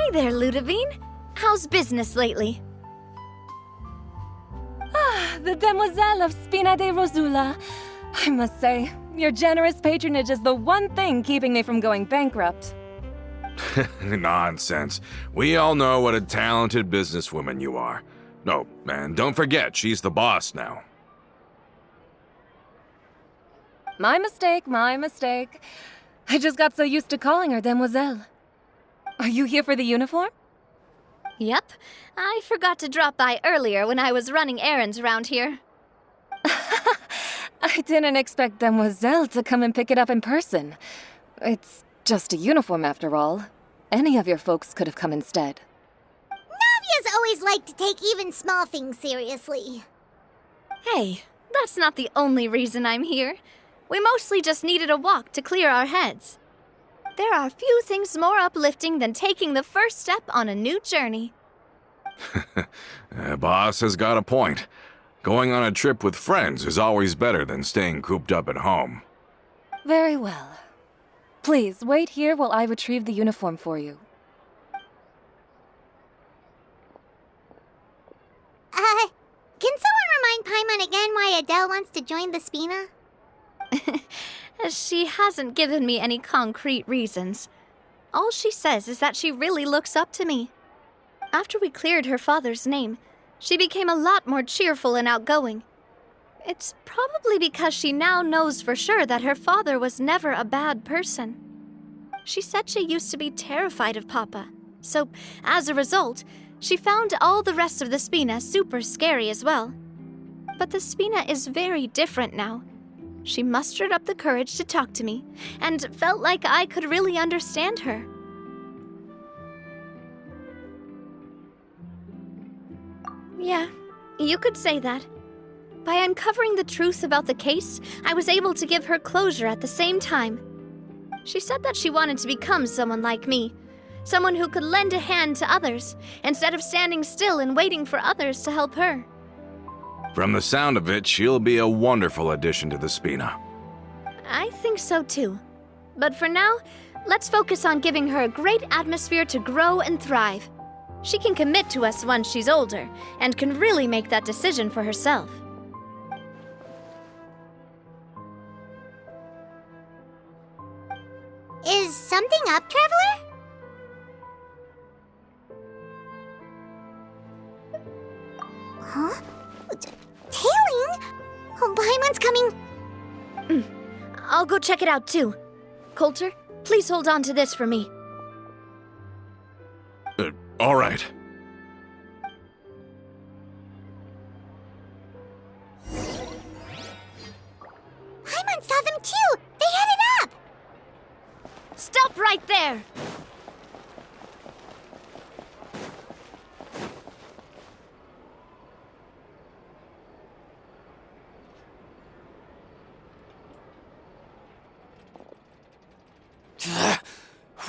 Hey there, Ludovine. How's business lately? The Demoiselle of Spina de Rosula. I must say, your generous patronage is the one thing keeping me from going bankrupt. Nonsense. We all know what a talented businesswoman you are. No, and don't forget, she's the boss now. My mistake, my mistake. I just got so used to calling her Demoiselle. Are you here for the uniform? Yep. I forgot to drop by earlier when I was running errands around here. I didn't expect Demoiselle to come and pick it up in person. It's just a uniform after all. Any of your folks could have come instead. Navia's always liked to take even small things seriously. Hey, that's not the only reason I'm here. We mostly just needed a walk to clear our heads. There are few things more uplifting than taking the first step on a new journey. Boss has got a point. Going on a trip with friends is always better than staying cooped up at home. Very well. Please, wait here while I retrieve the uniform for you. Can someone remind Paimon again why Adele wants to join the Spina? She hasn't given me any concrete reasons. All she says is that she really looks up to me. After we cleared her father's name, she became a lot more cheerful and outgoing. It's probably because she now knows for sure that her father was never a bad person. She said she used to be terrified of Papa, so as a result, she found all the rest of the Spina super scary as well. But the Spina is very different now. She mustered up the courage to talk to me, and felt like I could really understand her. Yeah, you could say that. By uncovering the truth about the case, I was able to give her closure at the same time. She said that she wanted to become someone like me, someone who could lend a hand to others, instead of standing still and waiting for others to help her. From the sound of it, she'll be a wonderful addition to the Spina. I think so too. But for now, let's focus on giving her a great atmosphere to grow and thrive. She can commit to us once she's older, and can really make that decision for herself. Is something up, Traveler? Huh? Tailing? Oh, Paimon's coming. I'll go check it out too. Coulter, please hold on to this for me. All right. Paimon saw them too! They headed up! Stop right there!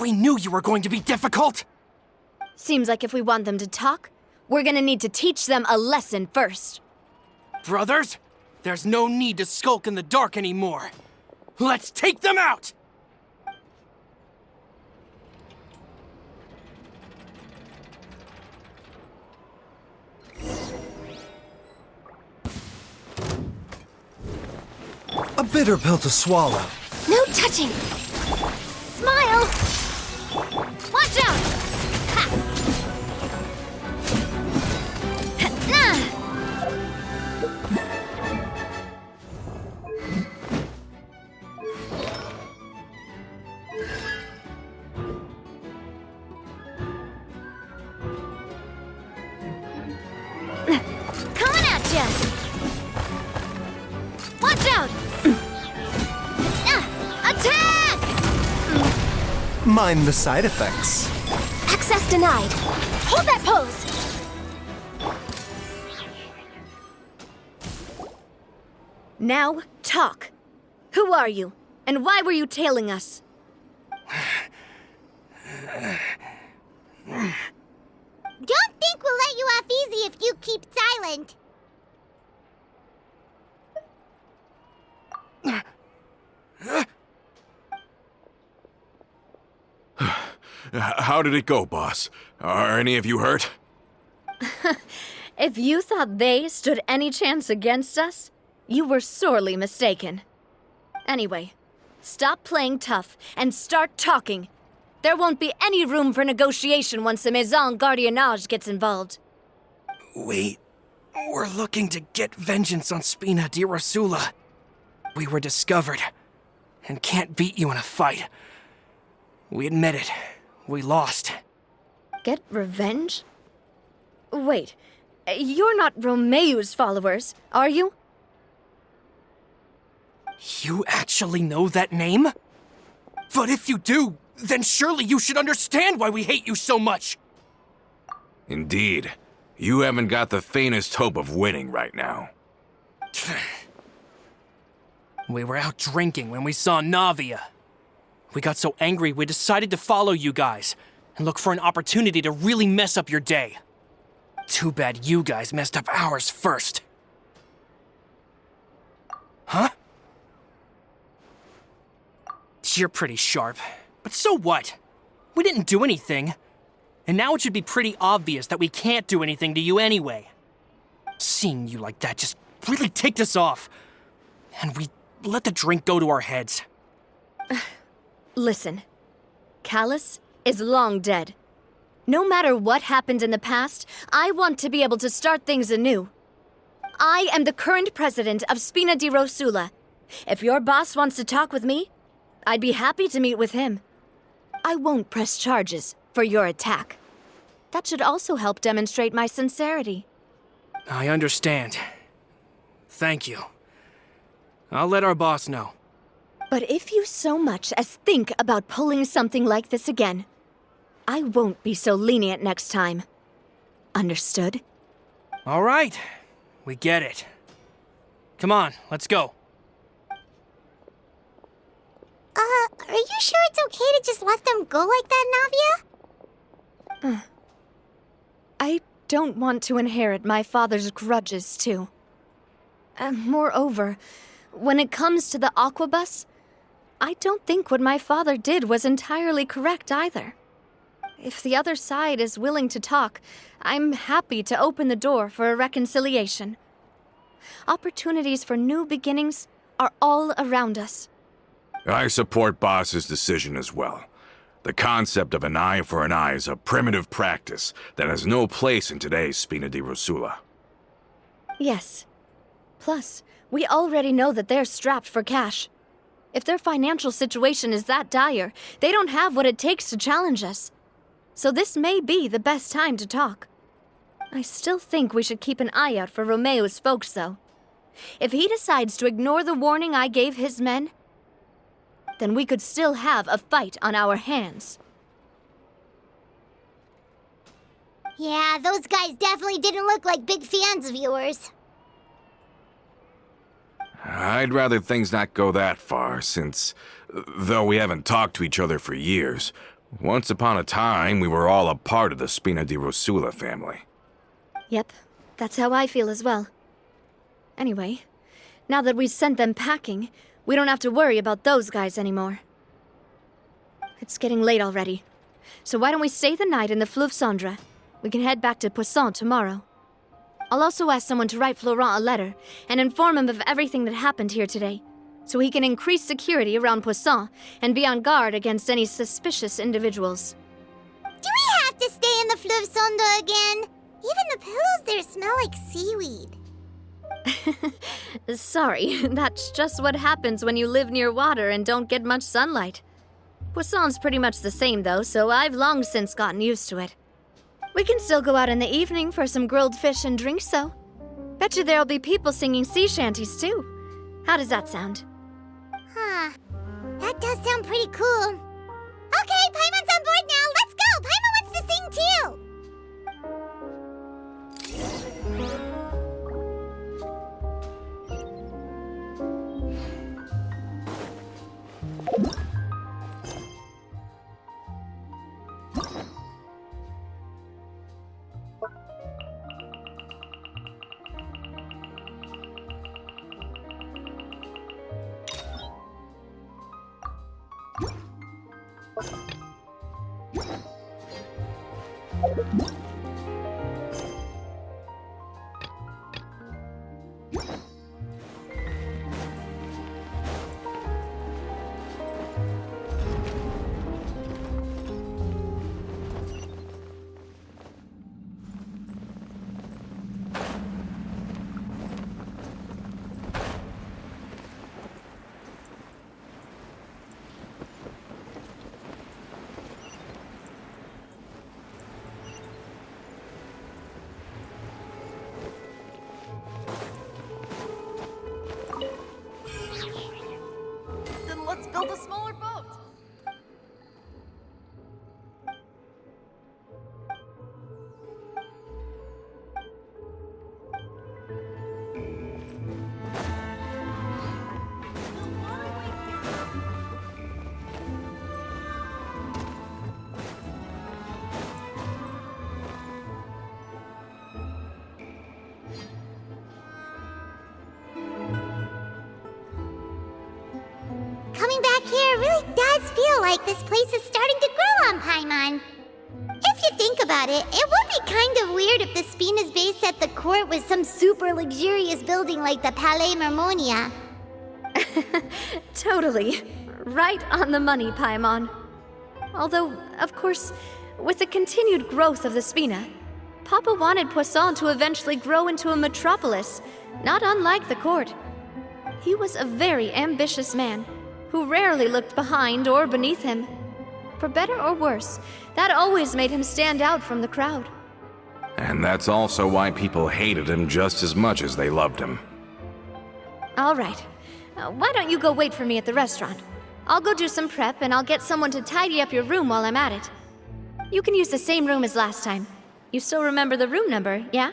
We knew you were going to be difficult! Seems like if we want them to talk, we're gonna need to teach them a lesson first. Brothers, there's no need to skulk in the dark anymore. Let's take them out! A bitter pill to swallow. No touching! Smile! Watch out! Ha! Ha, nah! Coming at ya! Watch out! Attack! Mind the side effects. Access denied. Hold that pose! Now, talk. Who are you? And why were you tailing us? Don't think we'll let you off easy if you keep silent. How did it go, boss? Are any of you hurt? If you thought they stood any chance against us, you were sorely mistaken. Anyway, stop playing tough and start talking. There won't be any room for negotiation once the Maison Gardiennage gets involved. We're looking to get vengeance on Spina di Rosula. We were discovered and can't beat you in a fight. We admit it. We lost. Get revenge? Wait, you're not Romeu's followers, are you? You actually know that name? But if you do, then surely you should understand why we hate you so much! Indeed. You haven't got the faintest hope of winning right now. We were out drinking when we saw Navia. We got so angry we decided to follow you guys and look for an opportunity to really mess up your day. Too bad you guys messed up ours first. Huh? You're pretty sharp, but so what? We didn't do anything. And now it should be pretty obvious that we can't do anything to you anyway. Seeing you like that just really ticked us off. And we let the drink go to our heads. Listen, Callus is long dead. No matter what happened in the past, I want to be able to start things anew. I am the current president of Spina di Rosula. If your boss wants to talk with me, I'd be happy to meet with him. I won't press charges for your attack. That should also help demonstrate my sincerity. I understand. Thank you. I'll let our boss know. But if you so much as think about pulling something like this again, I won't be so lenient next time. Understood? All right. We get it. Come on, let's go. Are you sure it's okay to just let them go like that, Navia? I don't want to inherit my father's grudges, too. Moreover, when it comes to the Aquabus, I don't think what my father did was entirely correct either. If the other side is willing to talk, I'm happy to open the door for a reconciliation. Opportunities for new beginnings are all around us. I support Boss's decision as well. The concept of an eye for an eye is a primitive practice that has no place in today's Spina di Rosula. Yes. Plus, we already know that they're strapped for cash. If their financial situation is that dire, they don't have what it takes to challenge us. So this may be the best time to talk. I still think we should keep an eye out for Romeu's folks, though. If he decides to ignore the warning I gave his men, then we could still have a fight on our hands. Yeah, those guys definitely didn't look like big fans of yours. I'd rather things not go that far, since, though we haven't talked to each other for years, once upon a time we were all a part of the Spina di Rosula family. Yep, that's how I feel as well. Anyway, now that we've sent them packing, we don't have to worry about those guys anymore. It's getting late already, so why don't we stay the night in the Fleuve Cendre? We can head back to Poisson tomorrow. I'll also ask someone to write Florent a letter and inform him of everything that happened here today, so he can increase security around Poisson and be on guard against any suspicious individuals. Do we have to stay in the Fleuve Cendre again? Even the pillows there smell like seaweed. Sorry, that's just what happens when you live near water and don't get much sunlight. Poisson's pretty much the same, though, so I've long since gotten used to it. We can still go out in the evening for some grilled fish and drinks, though. Bet you there'll be people singing sea shanties, too. How does that sound? Huh. That does sound pretty cool. Okay, Paimon's on board now. Let's go. Paimon wants to sing too. Then let's build a smaller boat. Coming back here really does feel like this place is starting to grow on Paimon. If you think about it, it would be kind of weird if the Spina's base at the court was some super luxurious building like the Palais Mermonia. Totally. Right on the money, Paimon. Although, of course, with the continued growth of the Spina, Papa wanted Poisson to eventually grow into a metropolis, not unlike the court. He was a very ambitious man, who rarely looked behind or beneath him. For better or worse, that always made him stand out from the crowd. And that's also why people hated him just as much as they loved him. All right. Why don't you go wait for me at the restaurant? I'll go do some prep and I'll get someone to tidy up your room while I'm at it. You can use the same room as last time. You still remember the room number, yeah?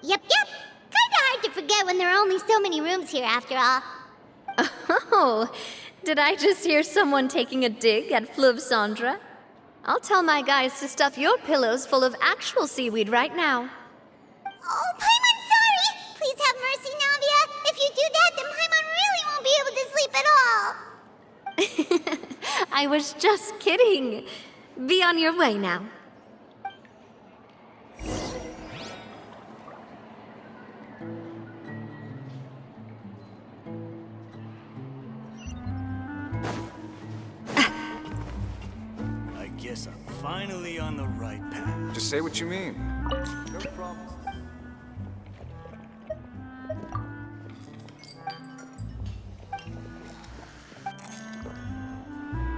Yep. Kinda hard to forget when there are only so many rooms here after all. Oh, did I just hear someone taking a dig at Fleuve Cendre? I'll tell my guys to stuff your pillows full of actual seaweed right now. Oh, Paimon, sorry! Please have mercy, Navia. If you do that, then Paimon really won't be able to sleep at all. I was just kidding. Be on your way now. I guess I'm finally on the right path. Just say what you mean. No problem.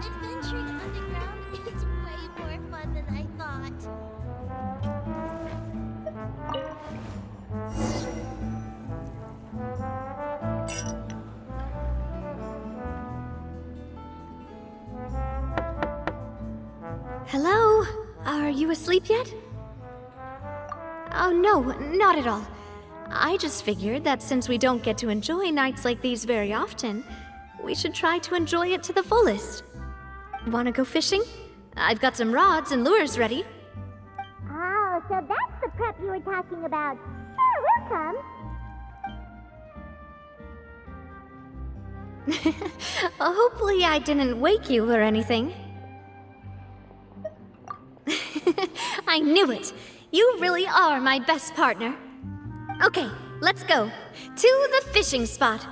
Adventuring underground is way more fun than I thought. Hello? Are you asleep yet? Oh, no, not at all. I just figured that since we don't get to enjoy nights like these very often, we should try to enjoy it to the fullest. Wanna go fishing? I've got some rods and lures ready. Oh, so that's the prep you were talking about. Sure, we'll come. Hopefully I didn't wake you or anything. I knew it! You really are my best partner. Okay, let's go. To the fishing spot.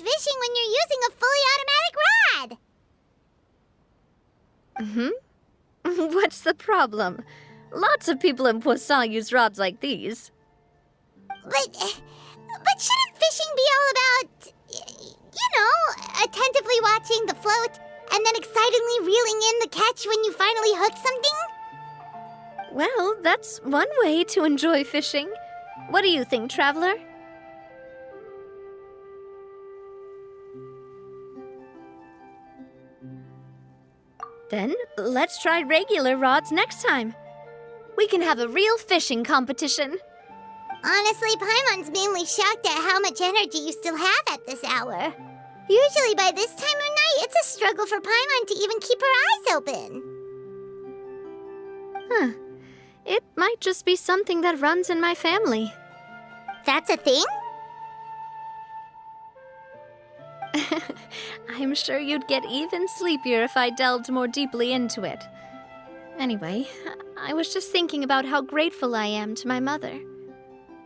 fishing when you're using a fully automatic rod. What's the problem? Lots of people in Poisson use rods like these. But shouldn't fishing be all about, attentively watching the float and then excitedly reeling in the catch when you finally hook something? Well, that's one way to enjoy fishing. What do you think, Traveler? Then, let's try regular rods next time. We can have a real fishing competition. Honestly, Paimon's mainly shocked at how much energy you still have at this hour. Usually by this time of night, it's a struggle for Paimon to even keep her eyes open. Huh. It might just be something that runs in my family. That's a thing? I'm sure you'd get even sleepier if I delved more deeply into it. Anyway, I was just thinking about how grateful I am to my mother,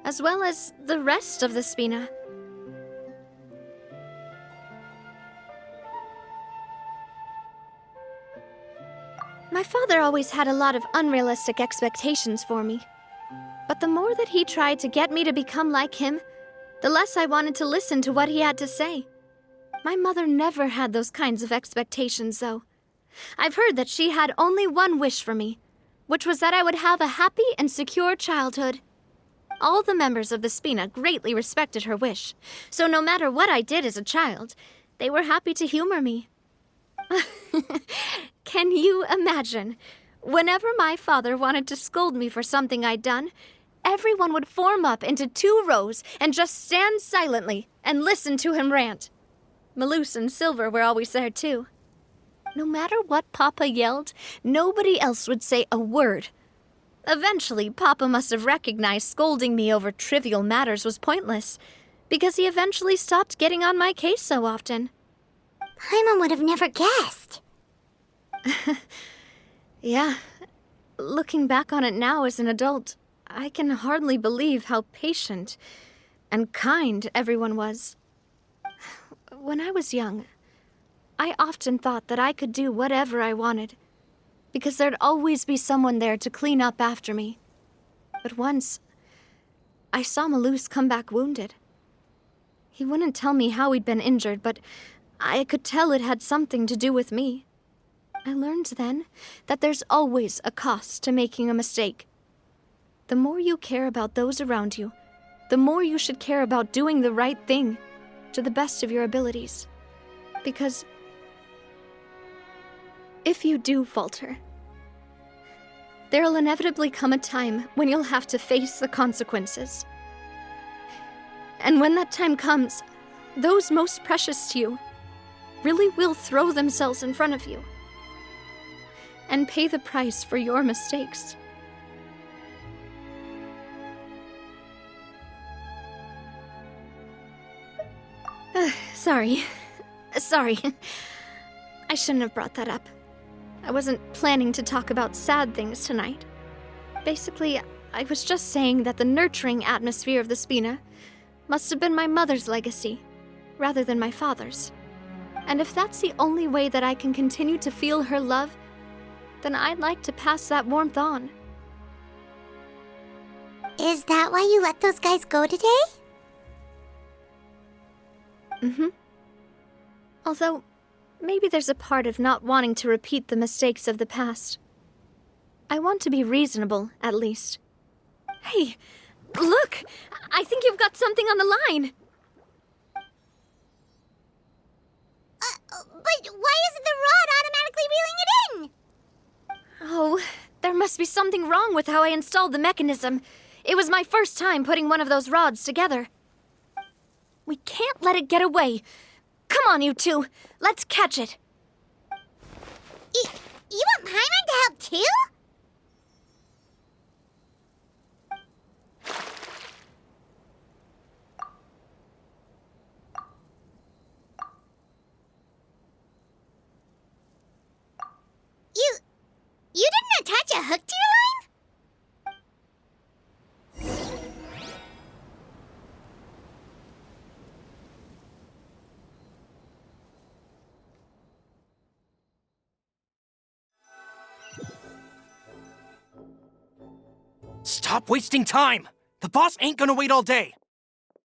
as well as the rest of the Spina. My father always had a lot of unrealistic expectations for me. But the more that he tried to get me to become like him, the less I wanted to listen to what he had to say. My mother never had those kinds of expectations, though. I've heard that she had only one wish for me, which was that I would have a happy and secure childhood. All the members of the Spina greatly respected her wish, so no matter what I did as a child, they were happy to humor me. Can you imagine? Whenever my father wanted to scold me for something I'd done, everyone would form up into 2 rows and just stand silently and listen to him rant. Malouse and Silver were always there, too. No matter what Papa yelled, nobody else would say a word. Eventually, Papa must have recognized scolding me over trivial matters was pointless, because he eventually stopped getting on my case so often. Paimon would have never guessed. Yeah. Looking back on it now as an adult, I can hardly believe how patient and kind everyone was. When I was young, I often thought that I could do whatever I wanted, because there'd always be someone there to clean up after me. But once, I saw Malouse come back wounded. He wouldn't tell me how he'd been injured, but I could tell it had something to do with me. I learned then that there's always a cost to making a mistake. The more you care about those around you, the more you should care about doing the right thing to the best of your abilities. Because if you do falter, there'll inevitably come a time when you'll have to face the consequences. And when that time comes, those most precious to you really will throw themselves in front of you and pay the price for your mistakes. Sorry. I shouldn't have brought that up. I wasn't planning to talk about sad things tonight. Basically, I was just saying that the nurturing atmosphere of the Spina must have been my mother's legacy, rather than my father's. And if that's the only way that I can continue to feel her love, then I'd like to pass that warmth on. Is that why you let those guys go today? Mm-hmm. Although, maybe there's a part of not wanting to repeat the mistakes of the past. I want to be reasonable, at least. Hey, look! I think you've got something on the line! But why isn't the rod automatically reeling it in? Oh, there must be something wrong with how I installed the mechanism. It was my first time putting one of those rods together. We can't let it get away. Come on, you two. Let's catch it. You want Paimon to help too? You didn't attach a hook to your line? Stop wasting time! The boss ain't gonna wait all day.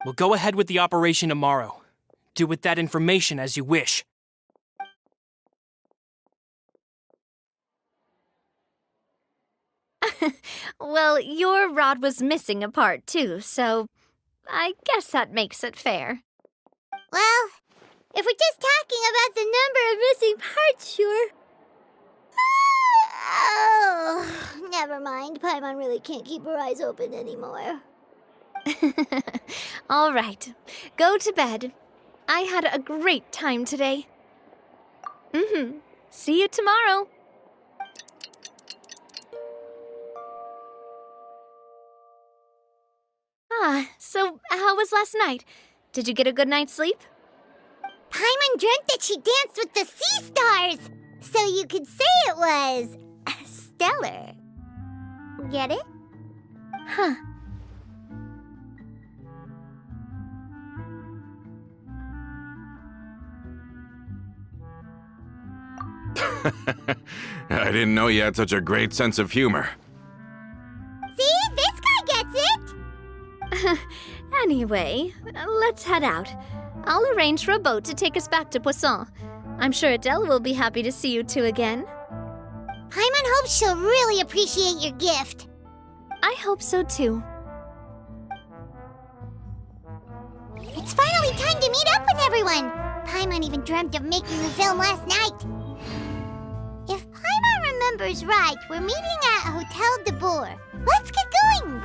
We'll go ahead with the operation tomorrow. Do with that information as you wish. Well, your rod was missing a part too, so I guess that makes it fair. Well, if we're just talking about the number of missing parts, sure. Oh, never mind. Paimon really can't keep her eyes open anymore. All right, go to bed. I had a great time today. See you tomorrow. So how was last night? Did you get a good night's sleep? Paimon dreamt that she danced with the sea stars, so you could say it was stellar. Get it? Huh. I didn't know you had such a great sense of humor. See? This guy gets it! Anyway, let's head out. I'll arrange for a boat to take us back to Poisson. I'm sure Adele will be happy to see you two again. Paimon hopes she'll really appreciate your gift. I hope so too. It's finally time to meet up with everyone! Paimon even dreamt of making the film last night. If Paimon remembers right, we're meeting at Hotel de Boer. Let's get going!